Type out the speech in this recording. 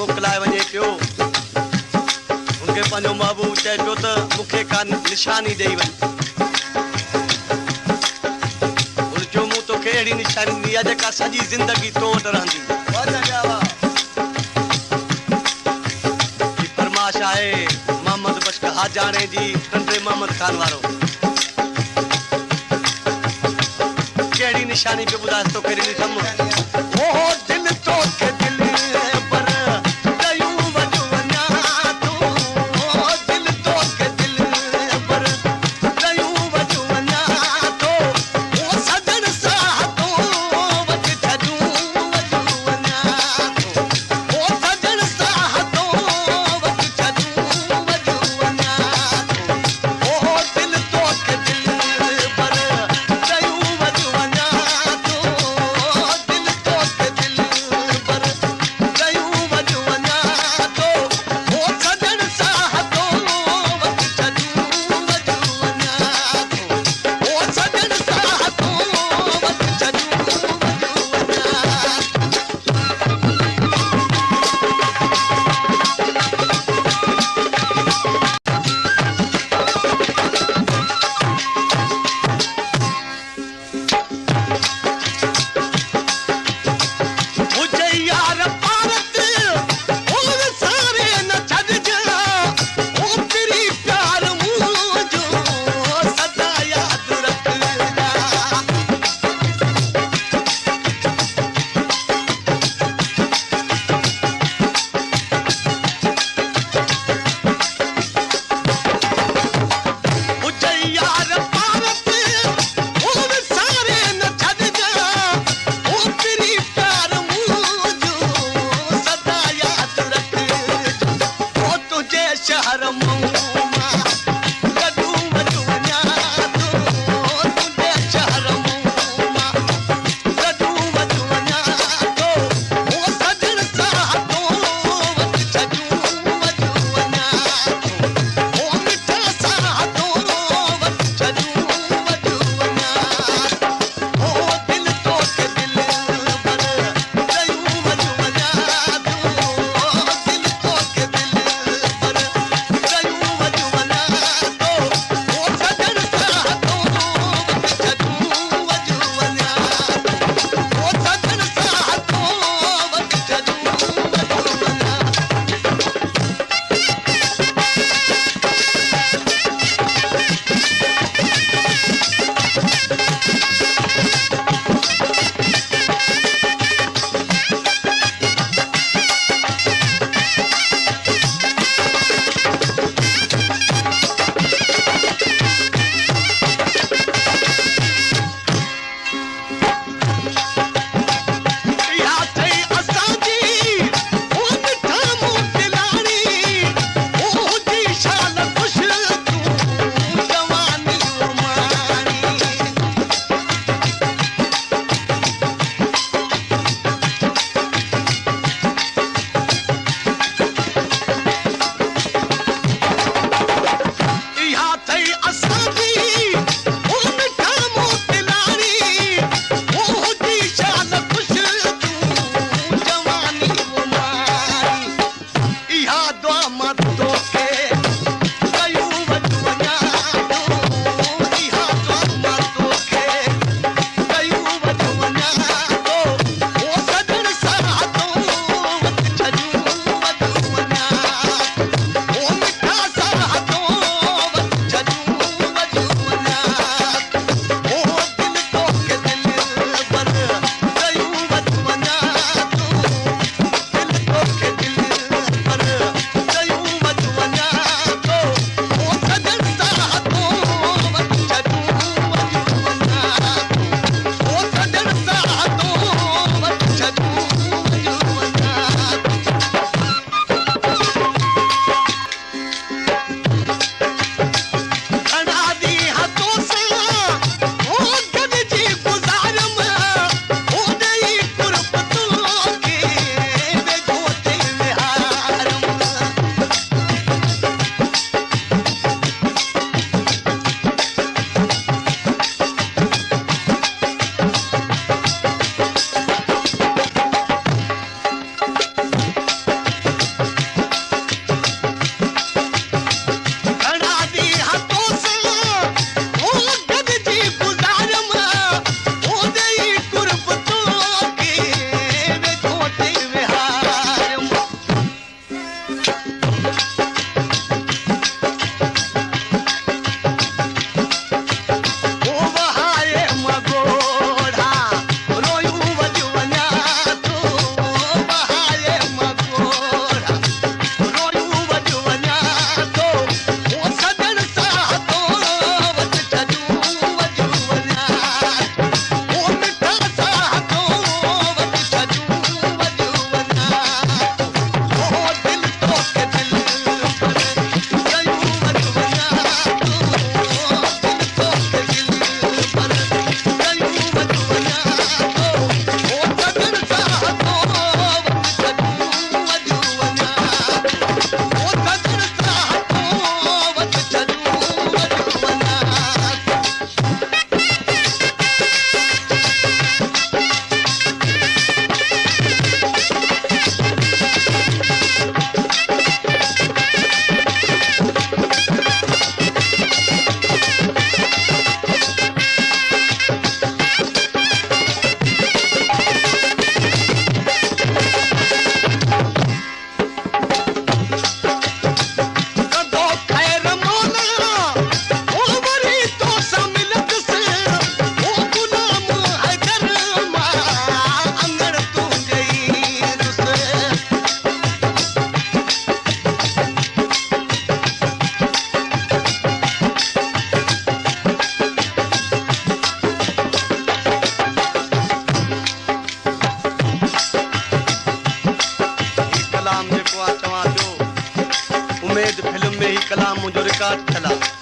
मोकिलाए वञे पियो उनखे पंहिंजो महबूब चए पियो त मूंखे का निशानी ॾेई वञ उन चयो मूं तोखे अहिड़ी निशानी ॾिनी आहे जेका सॼी ज़िंदगी तो वटि रहंदी फरमाश आहे मोहम्मद बश्क हाजाणे जी नंढे मोहम्मद खान वारो कहिड़ी निशानी पियो ॿुधाए तोखे ॾिनी अथमि ओ दिल तोखे दिल पर कयूं वॼो वञा तूं ओ दिल तोखे दिल पर कयूं वॼो वञा तो ओ सजण सां तो वॼ छॾूं वॼो वञा तो ओ सजण सां तो वॼ छॾूं वॼो वञा तो ओ दिल तोखे दिल पर कयूं वॼो वञा तो दिल तोखे दिल पर चवां पियो उमेद फिल्म में ही कलाम मुंहिंजो रिकॉर्ड थियल आहे।